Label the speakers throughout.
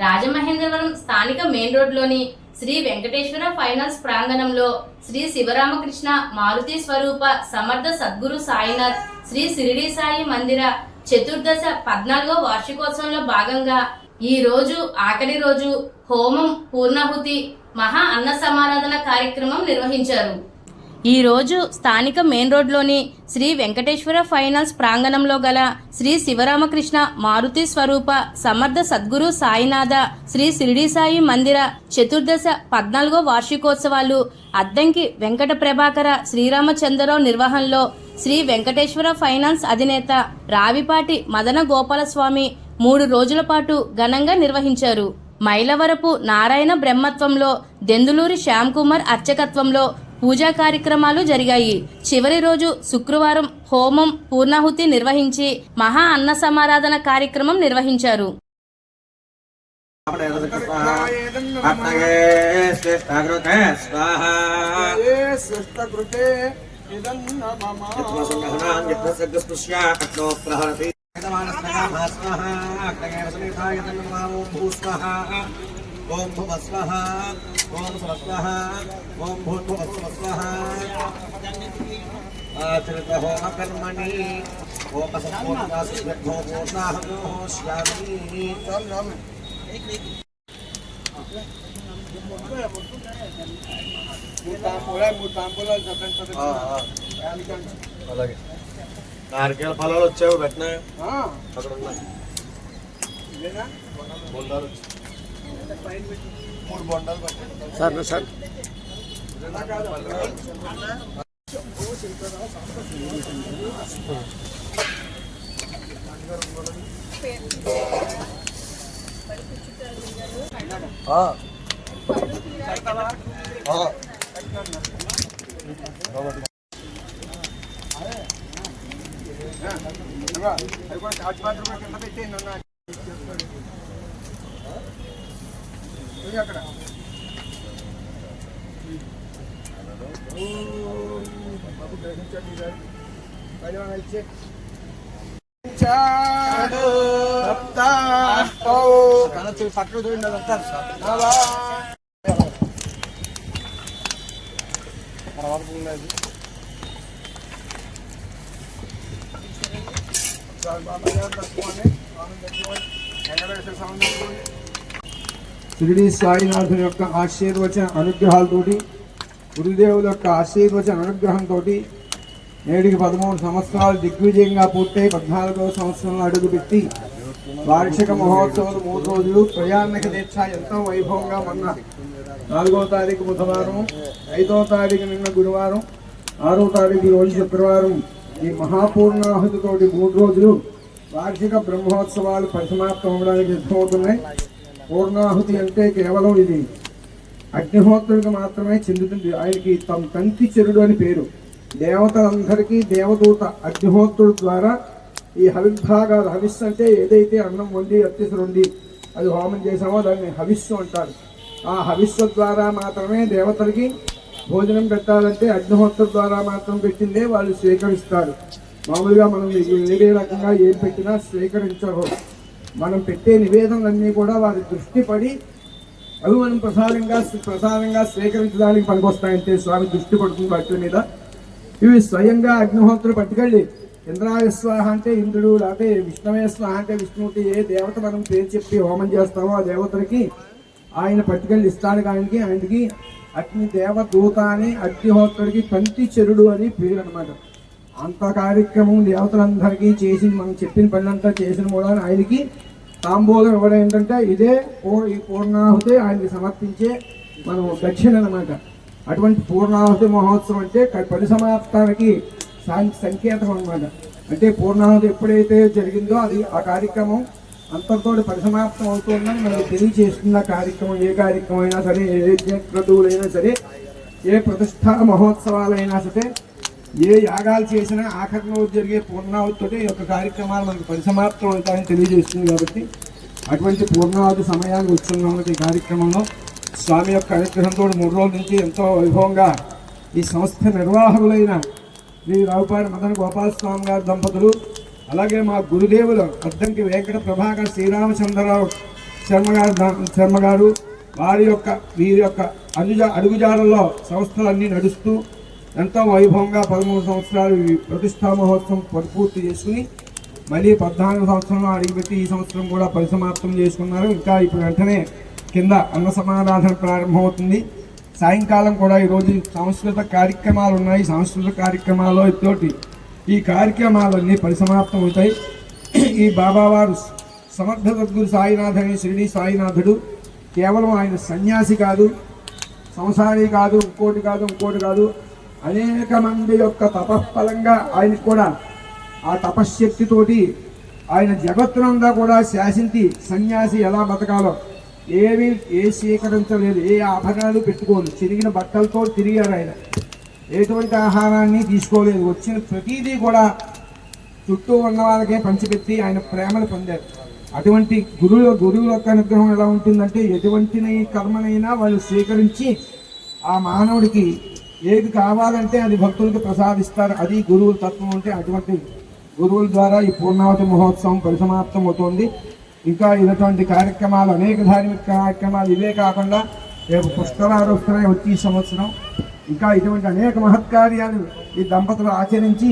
Speaker 1: రాజమహేంద్రవరం స్థానిక మెయిన్ రోడ్లోని శ్రీ వెంకటేశ్వర ఫైనాన్స్ ప్రాంగణంలో శ్రీ శివరామకృష్ణ మారుతి స్వరూప సమర్థ సద్గురు సాయినాథ్ శ్రీ షిరిడి సాయి మందిర చతుర్దశ 14వ వార్షికోత్సవంలో భాగంగా ఈ రోజు ఆఖరి రోజు హోమం పూర్ణాహుతి మహా అన్న సమారాధన కార్యక్రమం నిర్వహించారు. ఈ రోజు స్థానిక మెయిన్ రోడ్లోని శ్రీ వెంకటేశ్వర ఫైనాన్స్ ప్రాంగణంలో గల శ్రీ శివరామకృష్ణ మారుతి స్వరూప సమర్థ సద్గురు సాయినాథ శ్రీ షిరిడి సాయి మందిర చతుర్దశ 14వ వార్షికోత్సవాలు అద్దంకి వెంకట ప్రభాకర శ్రీరామచంద్రరావు నిర్వహణలో శ్రీ వెంకటేశ్వర ఫైనాన్స్ అధినేత రావిపాటి మదన గోపాలస్వామి 3 రోజుల పాటు ఘనంగా నిర్వహించారు. మైలవరపు నారాయణ బ్రహ్మత్వంలో దెందులూరి శ్యామ్ కుమార్ అర్చకత్వంలో పూజా కార్యక్రమాలు జరిగాయి. చివరి రోజు శుక్రవారం హోమం పూర్ణాహుతి నిర్వహించి మహా అన్న సమారాధన కార్యక్రమం నిర్వహించారు.
Speaker 2: ओम भुव स्वाहा ओम स्वस्वः ओम भूर्भुवः स्वस्वः आचरित होम कर्मणि ओम सत्पूर्णास्यद्धो पूर्णाहमोष्यामि అలాగే నారికేల ఫలాలు వచ్చావు పెట్టినా అక్కడ ఉన్నాయి బొండాలు మూడు బొండాలు సార్ సార్ అక్కడ బాబు గ్రహించండి ఇచ్చే పక్కన చూడండి వస్తారు తర్వాత ఉన్నది షిరిడి సాయినాథుని యొక్క ఆశీర్వచన అనుగ్రహాలతోటి గురుదేవుల యొక్క ఆశీర్వచన అనుగ్రహంతో నేటికి 13 సంవత్సరాలు దిగ్విజయంగా పూర్తయి 14వ సంవత్సరంలో అడుగుపెట్టి వార్షిక మహోత్సవాలు 3 రోజులు ప్రయాణిక దీక్ష ఎంతో వైభవంగా మొన్న 4వ తారీఖు బుధవారం, 5వ తారీఖు నిన్న గురువారం, 6వ తారీఖు రోజు శుక్రవారం ఈ మహాపూర్ణాహుతితోటి 3 రోజులు వార్షిక బ్రహ్మోత్సవాలు పరిసమాప్తం అవ్వడానికి సిద్ధమవుతున్నాయి. పూర్ణాహుతి అంటే కేవలం ఇది అగ్నిహోత్రుడికి మాత్రమే చెందుతుంది. ఆయనకి తంతి చెరుడు అని పేరు. దేవతలందరికీ దేవదూత అగ్నిహోత్రుడు ద్వారా ఈ హవిర్భాగాలు, హవిస్సు అంటే ఏదైతే అన్నం వండి అత్యసరు వండి అది హోమం చేసామో దాన్ని హవిస్సు అంటారు. ఆ హవిస్సు ద్వారా మాత్రమే దేవతలకి భోజనం పెట్టాలంటే అగ్నిహోత్రుడు ద్వారా మాత్రం పెట్టిందే వాళ్ళు స్వీకరిస్తారు. మామూలుగా మనం వేరే రకంగా ఏం పెట్టినా స్వీకరించరు. మనం పెట్టే నివేదనలన్నీ కూడా వారి దృష్టి పడి అవి మనం ప్రసాదంగా స్వీకరించడానికి పనికొస్తాయంటే స్వామి దృష్టి పడుతుంది వాటి మీద. ఇవి స్వయంగా అగ్నిహోత్రుడు పట్టుకెళ్ళి ఇంద్రాయ స్వాహ అంటే ఇంద్రుడు, లేకపోతే విష్ణవే స్వాహ అంటే విష్ణువుకి ఏ దేవత మనం పేరు చెప్పి హోమం చేస్తామో ఆ దేవతలకి ఆయన పట్టుకెళ్ళి ఇస్తాడు. ఆయనకి అగ్ని దేవదూత అని అగ్నిహోత్రుడికి తంతి చెరుడు అని పేరు అనమాట. అంత కార్యక్రమం దేవతలందరికీ చేసి మనం చెప్పిన పనులంతా చేసిన కూడా ఆయనకి తాంబూలం ఇవ్వడం ఏంటంటే ఇదే ఈ పూర్ణాహుతి ఆయనకి సమర్పించే మనం దక్షిణ అనమాట. అటువంటి పూర్ణాహుతి మహోత్సవం అంటే పరిసమాప్తానికి సంకేతం అనమాట. అంటే పూర్ణాహుతి ఎప్పుడైతే జరిగిందో అది ఆ కార్యక్రమం అంతటితో పరిసమాప్తం అవుతుందని మనకు తెలియచేస్తున్న కార్యక్రమం. ఏ కార్యక్రమం అయినా సరే, ఏ క్రతువులైనా సరే, ఏ ప్రతిష్టా మహోత్సవాలైనా సరే, ఏ యాగాలు చేసినా ఆఖరిలో జరిగే పూర్ణాహుతితో ఈ యొక్క కార్యక్రమాలు మనకు పరిసమాప్తం అవుతాయని తెలియజేస్తుంది. కాబట్టి అటువంటి పూర్ణాహుతి సమయానికి వచ్చిన ఈ కార్యక్రమంలో స్వామి యొక్క అనుగ్రహంతో 3 రోజుల నుంచి ఎంతో వైభవంగా ఈ సంస్థ నిర్వాహకులైన శ్రీ రావుపాటి మదన గోపాలస్వామి గారి దంపతులు, అలాగే మా గురుదేవులు అద్దంకి వెంకట ప్రభాకర్ శ్రీరామచంద్రరావు శర్మ గారు వీరి యొక్క అడుగుజాడల్లో సంస్థలన్నీ నడుస్తూ ఎంతో వైభవంగా 13 సంవత్సరాలు ప్రతిష్టా మహోత్సవం పరిపూర్తి చేసుకుని మళ్ళీ 14 సంవత్సరంలో అడిగిపెట్టి ఈ సంవత్సరం కూడా పరిసమాప్తం చేసుకున్నారు. ఇంకా ఇప్పుడు వెంటనే కింద అన్న సమారాధన ప్రారంభమవుతుంది. సాయంకాలం కూడా ఈరోజు సాంస్కృతిక కార్యక్రమాలు ఉన్నాయి. సాంస్కృతిక కార్యక్రమాల్లో ఇతోటి ఈ కార్యక్రమాలన్నీ పరిసమాప్తం అవుతాయి. ఈ బాబావారు సమర్థ సద్గురు సాయినాథ్ అనే షిరిడి సాయినాథుడు కేవలం ఆయన సన్యాసి కాదు, సంసారి కాదు, ఇంకోటి కాదు. అనేక మంది యొక్క తపఫలంగా ఆయనకు కూడా ఆ తపశ్శక్తితోటి ఆయన జగత్తునంతా కూడా శాసించి సన్యాసి ఎలా బతకాలో ఏ స్వీకరించలేదు, ఏ ఆభరణాలు పెట్టుకోలేదు, చిరిగిన బట్టలతో తిరిగారు. ఆయన ఎటువంటి ఆహారాన్ని తీసుకోలేదు. వచ్చిన ప్రతిదీ కూడా చుట్టూ ఉన్న వాళ్ళకే పంచిపెట్టి ఆయన ప్రేమను పొందారు. అటువంటి గురువు యొక్క అనుగ్రహం ఎలా ఉంటుందంటే ఎటువంటి కర్మనైనా వాళ్ళు స్వీకరించి ఆ మానవుడికి ఏది కావాలంటే అది భక్తులకు ప్రసాదిస్తారు. అది గురువుల తత్వం అంటే అటువంటి గురువుల ద్వారా ఈ పూర్ణావతి మహోత్సవం పరిసమాప్తం అవుతోంది. ఇంకా ఇటువంటి కార్యక్రమాలు అనేక ధార్మిక కార్యక్రమాలు ఇవే కాకుండా రేపు పుష్కరాలు వస్తున్నాయి వచ్చి సంవత్సరం. ఇంకా ఇటువంటి అనేక మహత్కార్యాలు ఈ దంపతులు ఆచరించి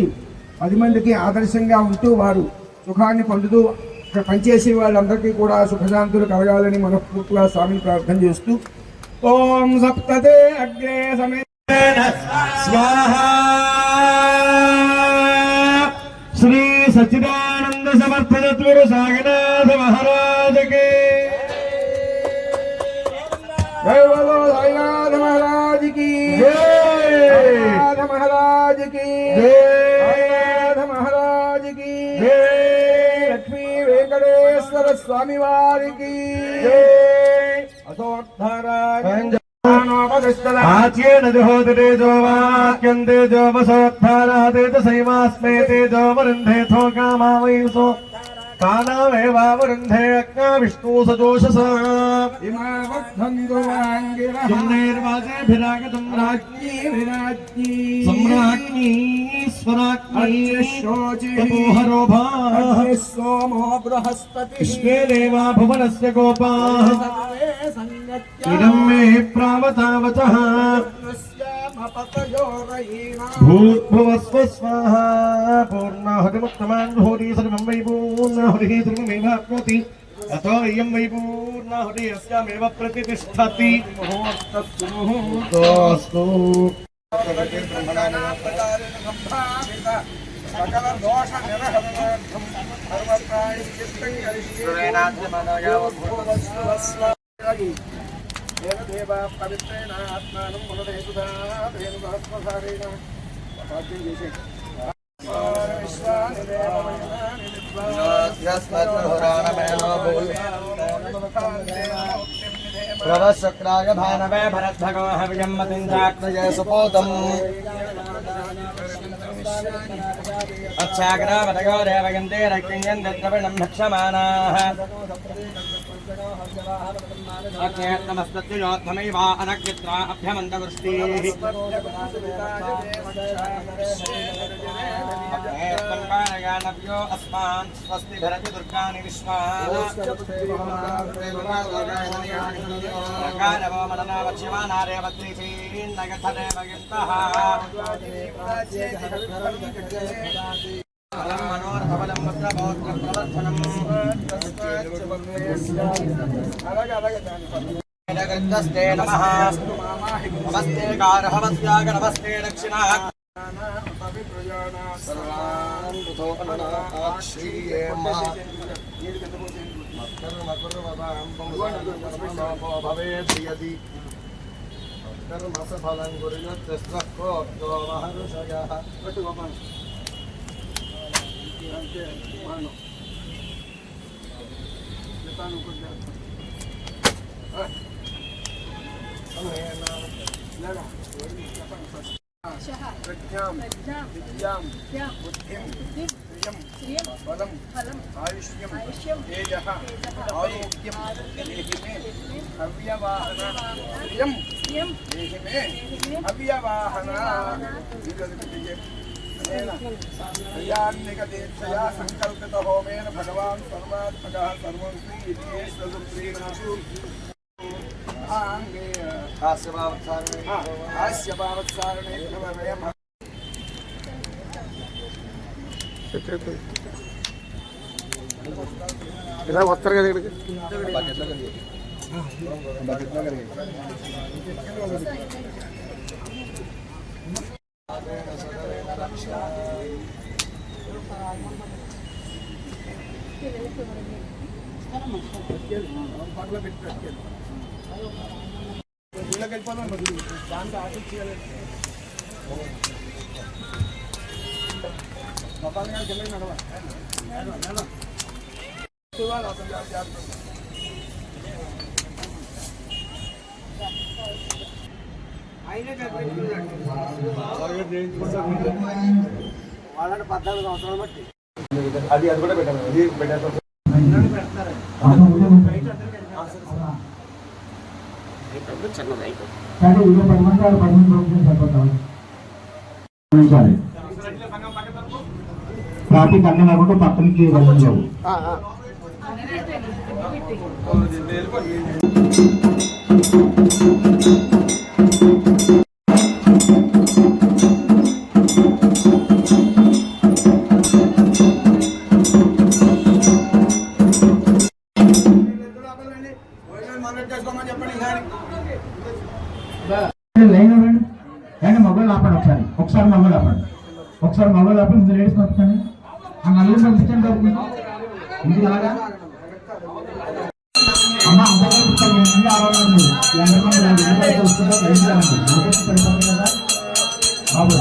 Speaker 2: 10 మందికి ఆదర్శంగా ఉంటూ వారు సుఖాన్ని పొందుతూ ఇక్కడ పనిచేసే వాళ్ళందరికీ కూడా సుఖశాంతులు కలగాలని మనస్ఫూర్తిగా స్వామిని ప్రార్థన చేస్తూ ఓం సప్తతే అగ్రే సమే స్వాహా శ్రీ సచ్చిదానంద సమర్థ సద్గురు సాయినాథ మహారాజ్ కి జై బోలో సాయినాథ మహారాజ్ కి సాయినాథ మహారాజ్ కి సాయినాథ మహారాజ్ కి లక్ష్మీ వెంకటేశ్వర స్వామి వారికి అసోద్ధరాజ आच्येन जुहोदरे जो वाक्यन्ते जो वसोत्थानाते च सैमास्मेते जो वरुन्धेथो कामावैसो कानामेवावरुन्धे अग्ना विष्णु सजोषसा इमावद्धन्तु वाङ्गिरः सुम्नेर्वाजेभिरागतं राज्ञी विराज्ञी सम्राज्ञी स्वराज्ञी तपोहरो भाः सोमो बृहस्पतिः विश्वे देवा भुवनस्य गोपाः इदं मे प्रावतावतः भूर्भुवस्व स्वाहा पूर्णाहुतिमुत्तमान् भूरि सर्वं वै पूर्णाहुतिः सर्वमेवाप्नोति अतो इयं वै पूर्णाहुतिः अस्यामेव प्रतिष्ठति मुहूर्तस्तु सकल दोष निरहरणार्थं सर्वप्रायश्चित्तं करिष्ये देव पवित्रेण आत्मानं मनोदेशुधा धेनुसहस्रसारेण वाक्यं చేసే
Speaker 3: प्रवशुक्राय भानवे भरद्भगो हविजं मतिञ्जाग्नये सुपोतम् अच्छाग्रावतगो देवयन्ते रक्तिञ्जन्ते द्रविणं भक्षमानाः अज्ञातमस्तत्युयोद्धमैवा अनग्नित्रा अभ्यमन्तवृष्टिः नव्यो अस्मान् स्वस्ति भरति दुर्गानि विश्वानवो मननावक्ष्यमानारेवत्रीचीन्नगथदेवयन्तः मनोरथबलं वस्त्रपौत्रप्रवर्धनम् नमस्ते नमः नमस्ते कारहवस्याग नमस्ते दक्षिणः कर्मसफलं गुरुयत्स्वो महर्षयः प्रज्ञां विद्यां बुद्धिं श्रियं बलं आयुष्यं तेजः आरोग्यं देहि मे अव्यवाहन श्रियं देहि मे अव्यवाहन क्रियान्निकदीक्षया संकल्पितहोमेन भगवान् सर्वात्मकः सर्वं श्रीश्वरश्रीनाथु हास्यभावत्सारणे भवयम् ఇలా వస్తారు కదా ఇక్కడికి వాళ్ళని 14 సంవత్సరాలు బట్టి అది కూడా పెట్టాను అది పెట్టారు
Speaker 4: ట్రాఫిక్ అన్ని లేకుండా పక్కనికి వెళ్ళలేవు. మొబైల్ ఆపండి ఒకసారి మొబైల్ ఆపండి ముందు లేడీస్ పంపించండి ఆ నలుగురు పంపించండి ఇంటికి అలాగా అమ్మ అందరూ కదా బాబు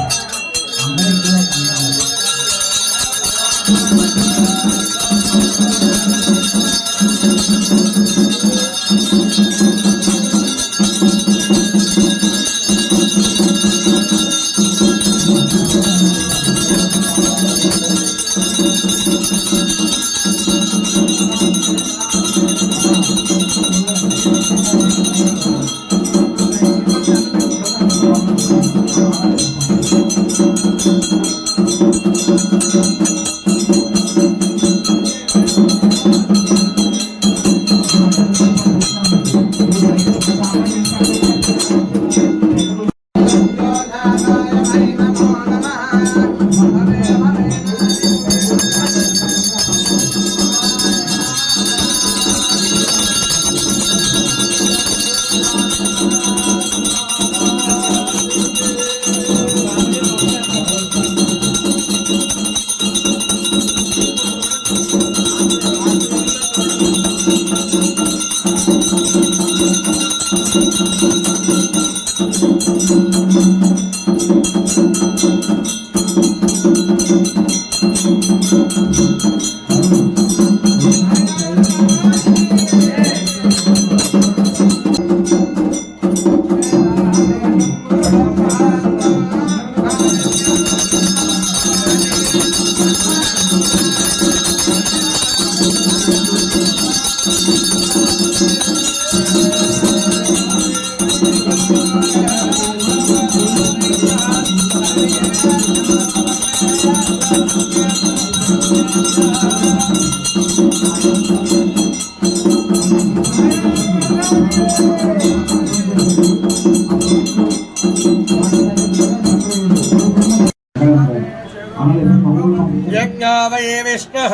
Speaker 3: यज्ञावये विष्णुः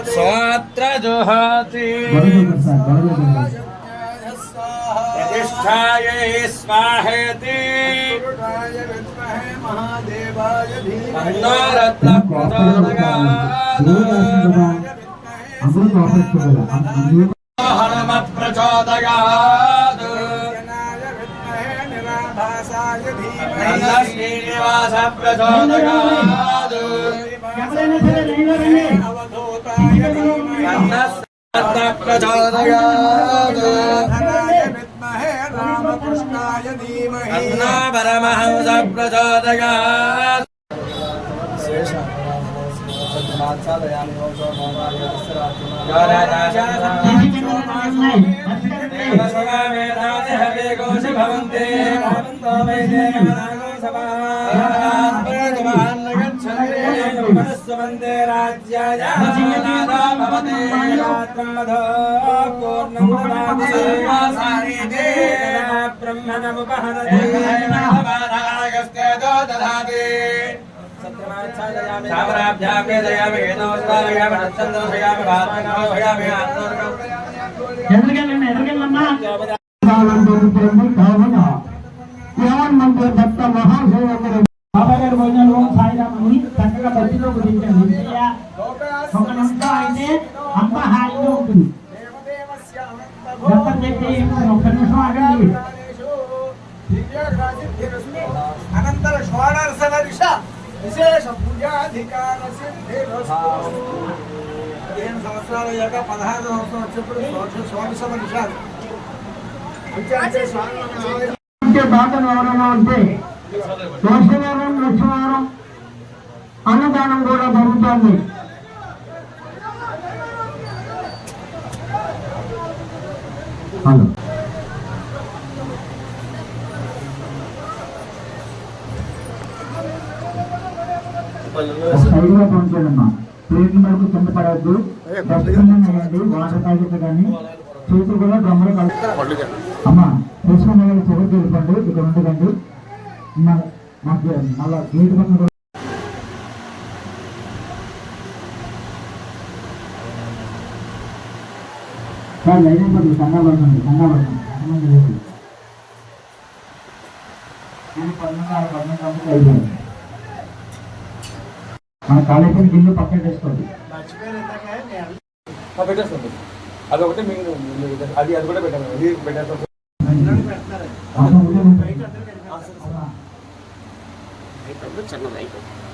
Speaker 3: स्वात्र जुहाति प्रतिष्ठायै स्वाहेति हनुमत् प्रचोदयात् श्रीनिवास प्रचोदयात् प्रचोदयात् रामकृष्णाय धीमहि परमहंस प्रचोदयात्
Speaker 4: ఎదురుకెళ్ళండి ఎదురుకెళ్ళమ్మా కావున యవన్ మందిర దత్త మహాశివుడు బాబా గారి భోజనాలు సాయిరామని చక్కగా బతిలో గురించండి ఒక నిమిషం అయితే అంత హాయిగా ఉంటుంది దత్తం చెప్పి ఒక్క నిమిషం ఆగండి
Speaker 3: అనంతర షోడశ విశేష పూజాధికార సిద్ధి 15 సంవత్సరాలు అయ్యాక 16 సంవత్సరం వచ్చేప్పుడు షోడశ నిషాలు
Speaker 4: దాతలు ఎవరైనా ఉంటే దోషవారం లక్షవారం అన్నదానం కూడా జరుగుతుంది. హలో సైడ్గా పంచాలమ్మా ప్లేట్ల వరకు కింద పడవద్దు డస్ట్బిన్ వేయండి వాటర్ ప్యాకెట్లు కానీ చేతులు కూడా డ్రమ్ములు కలుపుతారు అమ్మా తీసుకున్న వాళ్ళు చివరికి వెళ్ళిపోండి ఇక్కడ ఉండకండి మాకు మళ్ళా గేట్ పక్కన లైన్ పడుతుంది కంగా పడుతుంది ఎంతమంది లేదు నేను 14 అయిపోయింది మన కాలేజీ గిల్లు పక్కన చేసుకోండి
Speaker 3: పెట్టేస్తుంది అదొకటి మీకు అది కూడా పెట్టాను ఇది పెట్టేస్తాను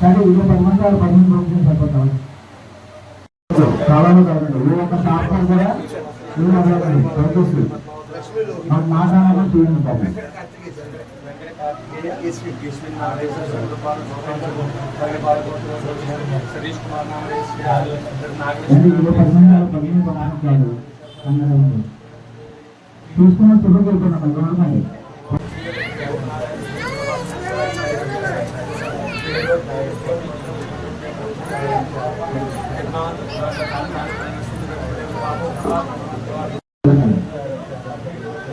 Speaker 4: సరే ఇరవై 10 మంది 15 రోజులు సరిపోతాం చాలా కాదండి ఈ యొక్క శాస్త్రం కూడా మాట్లాడాలని చూడండి చూసుకున్న చుట్టూ వెళ్తున్నాం గవర్నమెంట్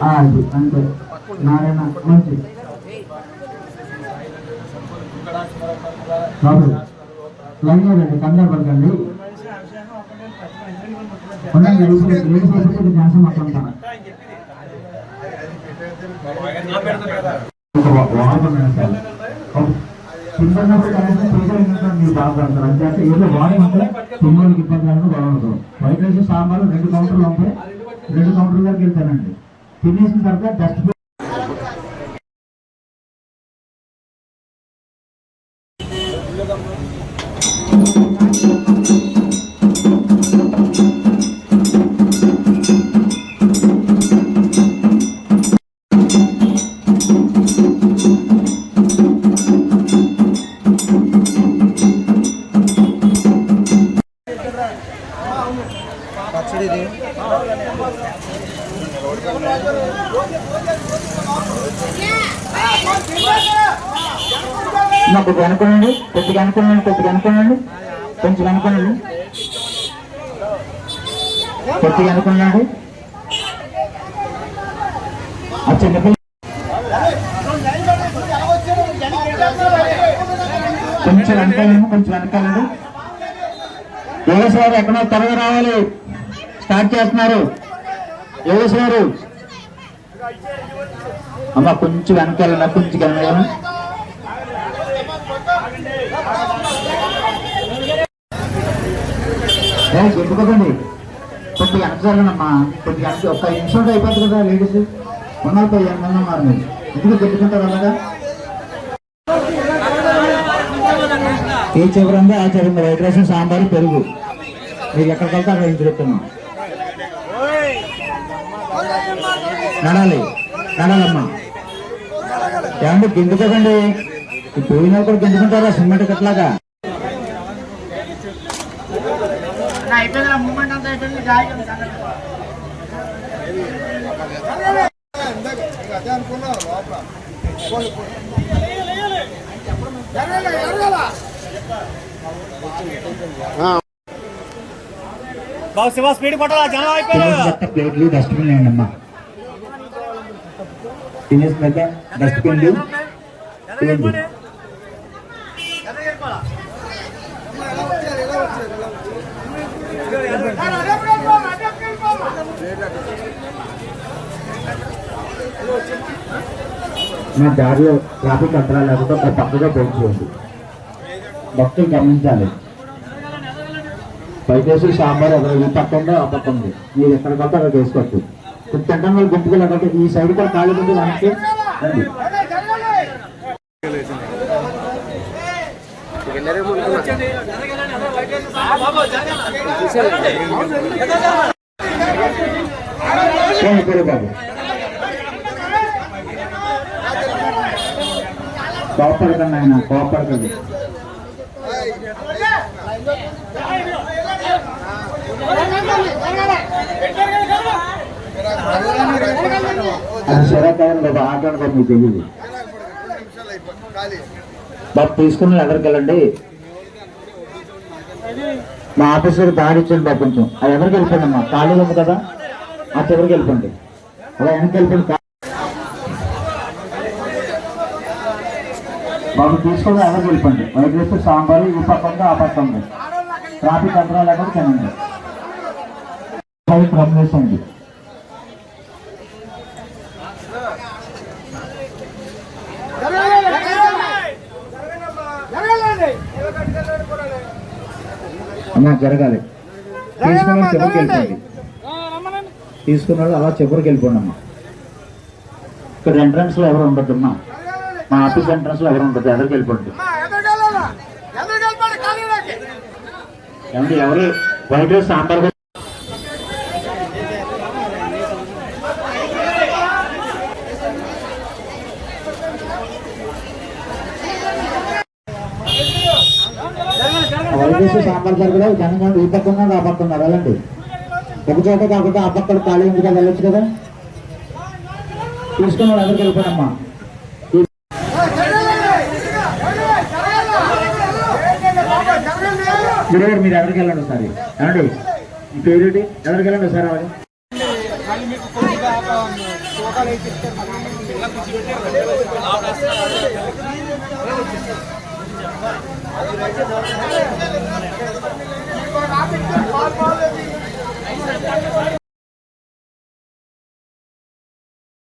Speaker 4: అది అంతే నారాయణ మంచి బాబు లైన్ రండి కంగారు పడకండి ధ్యాసం మాట్లాడతాను చిన్నప్పుడు కనీసం చేయగలిగినట్టు మీరు బాగుపడతారు అంతే ఏదో వాడి ఉంటే పిల్లలకి ఇబ్బంది అనేది బాగుండదు వైట్ రైస్ సాంబారు 2 కౌంటర్లు ఉంటాయి 2 కౌంటర్ల దగ్గరికి వెళ్తానండి తినేసిన తర్వాత డస్ట్బిన్ కొద్దిగా అనుకోండి కొంచెం అనుకోండి ఆ చిన్నపిల్ల కొంచెం వెనకాలండి యోగేశ్వరు ఎక్కడో త్వరగా రావాలి స్టార్ట్ చేస్తున్నారు యోగేశ్వరు అమ్మ కొంచెం వెనకాలన్నా కొంచెం వెనకాల ఎందుకండి కొద్దిగా వెనక జరగనమ్మా కొద్దిగా వెనక 1 నిమిషంలో అయిపోతుంది కదా లేడీస్ ఉన్నారు 15 మంది ఉన్నారు మీరు ఎందుకు గెలుచుకుంటారు అలాగా ఏ చివరంగా ఆ చివరి వైట్ రైస్ సాంబారు పెరుగు మీరు ఎక్కడికి వెళ్తే అక్కడ చెప్తున్నాం నడాలమ్మా ఏమంటే గెంతుకోకండి పోయినా కూడా గెంతుకుంటారా సిమెంట్ కట్లాగా అయిపోయింది మూమెంట్ అంతా అయిపోయింది
Speaker 3: శివ స్పీడ్ పట్టాలా జనం అయిపోయారు.
Speaker 4: ప్లేట్లు డస్ట్బిన్ లేండి అమ్మా, తినేసినాక డస్ట్బిన్లు తీయండి. మా దారిలో ట్రాఫిక్ అంతరాలు లేకుండా ఒక పక్కగా పోయించేయండి. భక్తులు గమనించాలి. పైకేసి సాంబార్ అక్కడ ఈ పక్క ఉంది, ఆ పక్క ఉంది. మీరు ఎక్కడికి వస్తే అక్కడ వేసుకోవచ్చు. తింటాం వాళ్ళు గుంపుకు లేకపోతే ఈ సైడ్ కూడా ఖాళీ ఉంది, వెనక్కి రండి. బాబు కోపడకండి, ఆయన కోపడకండి. అది శరాకాలం బాబు, ఆట అనుకో, మీకు తెలియదు బాబు. తీసుకుని ఎక్కడికి వెళ్ళండి. మా ఆఫీసర్ దారి ఇచ్చండి బాబు, కొంచెం అది ఎవరికి వెళ్ళిపోండి అమ్మా. ఖాళీగా ఉంది కదా, ఆ చివరికి వెళ్ళిపోండి, అలా వెనక్కి వెళ్ళిపోండి బాబు. తీసుకొని ఎవరికి వెళ్ళిపోండి. వైట్ రైస్ సాంబారు ఈ పక్క ఉంది, ఆ పక్క ఉంది. ట్రాఫిక్ అంతరాలు లేకుండా తినండి. రమేష్ అండి. అమ్మా జరగాలి. తీసుకున్న చివరికి వెళ్ళిపోండి. తీసుకున్న వాళ్ళు అలా చివరికి వెళ్ళిపోండి అమ్మా. ఇక్కడ ఎంట్రన్స్ లో ఎవరు ఉండదు అమ్మా. మా ఆఫీస్ ఎంట్రన్స్ లో ఎవరు ఉండదు, ఎక్కడికి వెళ్ళిపోండి. ఏమంటే ఎవరు white rice sambar white rice sambar జరగదు. జనంగా ఈ పక్క ఉన్నారు, ఆ పక్క ఉన్నారు, వెళ్ళండి. ఒక చోట కాకుండా ఆ పక్కన ఖాళీ ఉంది కదా, వెళ్ళొచ్చు కదా. తీసుకున్న వాళ్ళు ఎవరికి వెళ్ళిపోయినమ్మా. మీరు ఎవరికి వెళ్ళండి ఒకసారి. ఏమండి ఈ పేరు ఎవరికి వెళ్ళండి ఒకసారి.
Speaker 3: అది